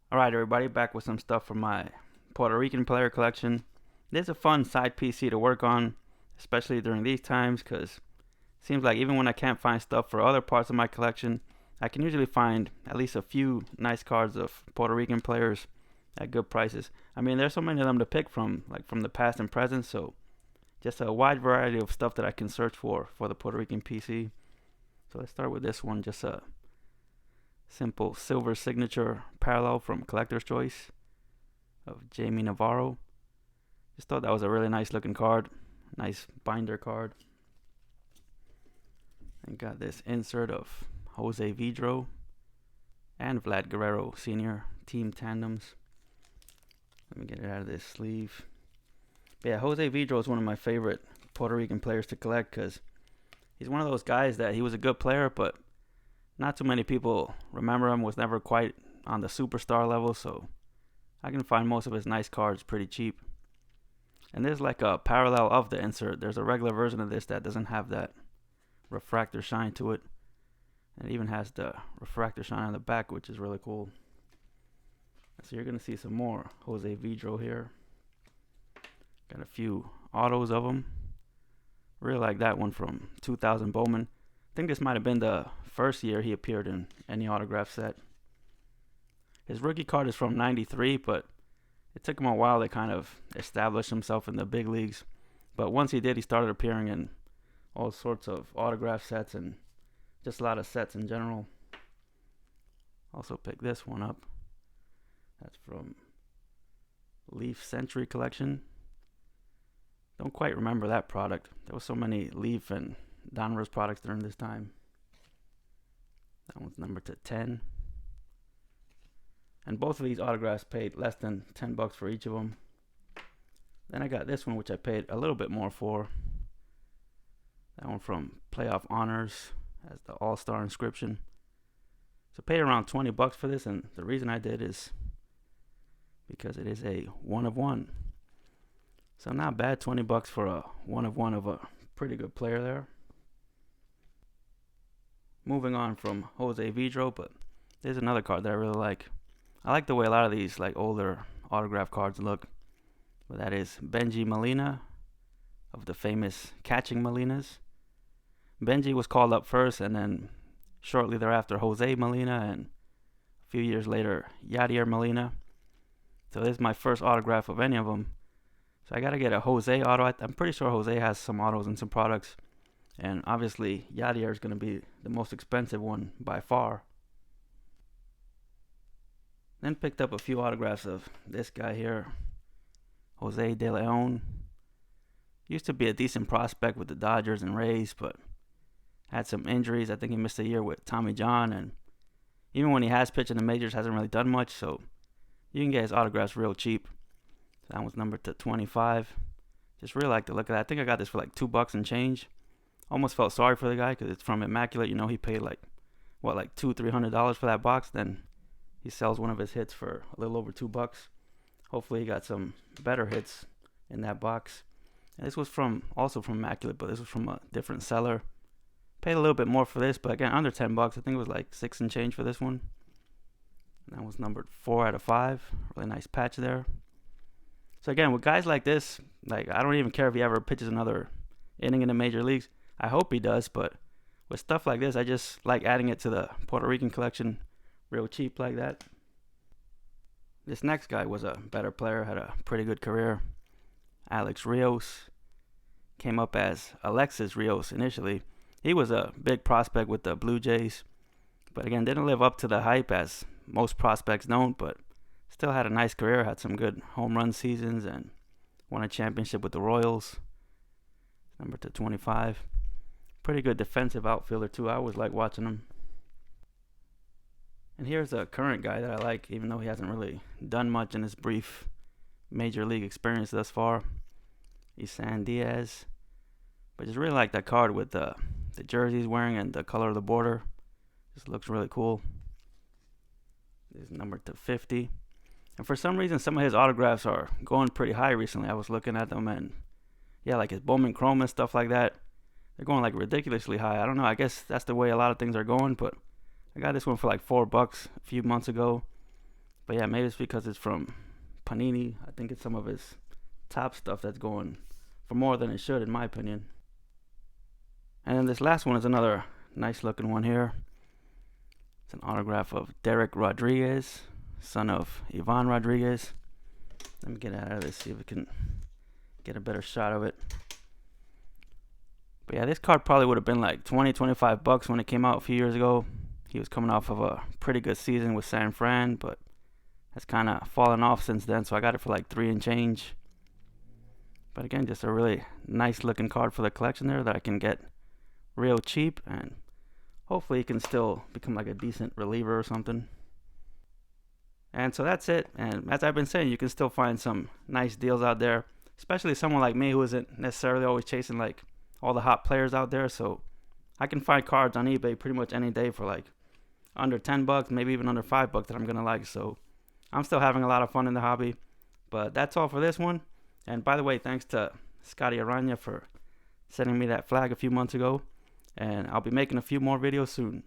Alright, everybody, back with some stuff from my Puerto Rican player collection. This is a fun side PC to work on, especially during these times, because it seems like even when I can't find stuff for other parts of my collection, I can usually find at least a few nice cards of Puerto Rican players at good prices. I mean, there's so many of them to pick from, like from the past and present, so just a wide variety of stuff that I can search for the Puerto Rican PC. So let's start with this one, just a simple silver signature parallel from Collector's Choice of Jamie Navarro. Just thought that was a really nice looking card. Nice binder card. And got this insert of Jose Vidro and Vlad Guerrero Sr. team tandems. Let me get it out of this sleeve. But yeah, Jose Vidro is one of my favorite Puerto Rican players to collect because he's one of those guys that he was a good player, but not too many people remember him. Was never quite on the superstar level, so I can find most of his nice cards pretty cheap. And there's like a parallel of the insert. There's a regular version of this that doesn't have that refractor shine to it. And it even has the refractor shine on the back, which is really cool. So you're going to see some more Jose Vidro here. Got a few autos of him. Really like that one from 2000 Bowman. I think this might have been the first year he appeared in any autograph set. His rookie card is from 93, but it took him a while to kind of establish himself in the big leagues. But once he did, he started appearing in all sorts of autograph sets and just a lot of sets in general. Also picked this one up. That's from Leaf Century Collection. Don't quite remember that product. There was so many Leaf and Donruss products during this time. That one's numbered to 10. And both of these autographs paid less than $10 for each of them. Then I got this one, which I paid a little bit more for. That one from Playoff Honors has the All-Star inscription. So I paid around $20 for this, and the reason I did is because it is a 1 of 1. So not bad, $20 for a 1 of 1 of a pretty good player there. Moving on from Jose Vidro, but there's another card that I really like. I like the way a lot of these like older autograph cards look. But that is Benji Molina of the famous Catching Molinas. Benji was called up first, and then shortly thereafter Jose Molina, and a few years later Yadier Molina. So this is my first autograph of any of them. So I gotta get a Jose auto. I'm pretty sure Jose has some autos and some products. And obviously, Yadier is going to be the most expensive one by far. Then picked up a few autographs of this guy here, Jose De Leon. Used to be a decent prospect with the Dodgers and Rays, but had some injuries. I think he missed a year with Tommy John, and even when he has pitched in the majors, hasn't really done much. So you can get his autographs real cheap. So that one's numbered to 25. Just really like the look of that. I think I got this for like $2 and change. Almost felt sorry for the guy because it's from Immaculate. You know, he paid like $200-$300 for that box. Then he sells one of his hits for a little over $2. Hopefully he got some better hits in that box. And this was also from Immaculate, but this was from a different seller. Paid a little bit more for this, but again, under $10. I think it was like 6 and change for this one. And that was numbered 4 out of 5. Really nice patch there. So again, with guys like this, like I don't even care if he ever pitches another inning in the major leagues. I hope he does, but with stuff like this, I just like adding it to the Puerto Rican collection real cheap like that. This next guy was a better player, had a pretty good career. Alex Rios. Came up as Alexis Rios initially. He was a big prospect with the Blue Jays, but again, didn't live up to the hype as most prospects don't, but still had a nice career, had some good home run seasons, and won a championship with the Royals. Number to 25. Pretty good defensive outfielder too. I always like watching him. And here's a current guy that I like, even though he hasn't really done much in his brief major league experience thus far. Isan Diaz. But just really like that card with the jersey he's wearing and the color of the border. Just looks really cool. This is numbered to 50. And for some reason, some of his autographs are going pretty high recently. I was looking at them, and yeah, like his Bowman Chrome and stuff like that. They're going like ridiculously high. I don't know. I guess that's the way a lot of things are going, but I got this one for like $4 a few months ago. But yeah, maybe it's because it's from Panini. I think it's some of his top stuff that's going for more than it should, in my opinion. And then this last one is another nice looking one here. It's an autograph of Derek Rodriguez, son of Ivan Rodriguez. Let me get out of this, see if we can get a better shot of it. But yeah, this card probably would have been like 20, 25 bucks when it came out a few years ago. He was coming off of a pretty good season with San Fran, but has kind of fallen off since then, so I got it for like 3 and change. But again, just a really nice looking card for the collection there that I can get real cheap, and hopefully he can still become like a decent reliever or something. And so that's it. And as I've been saying, you can still find some nice deals out there, especially someone like me who isn't necessarily always chasing like all the hot players out there. So I can find cards on eBay pretty much any day for like under 10 bucks, maybe even under 5 bucks that I'm gonna like. So I'm still having a lot of fun in the hobby. But that's all for this one. And by the way, thanks to Scotty Aranya for sending me that flag a few months ago. And I'll be making a few more videos soon.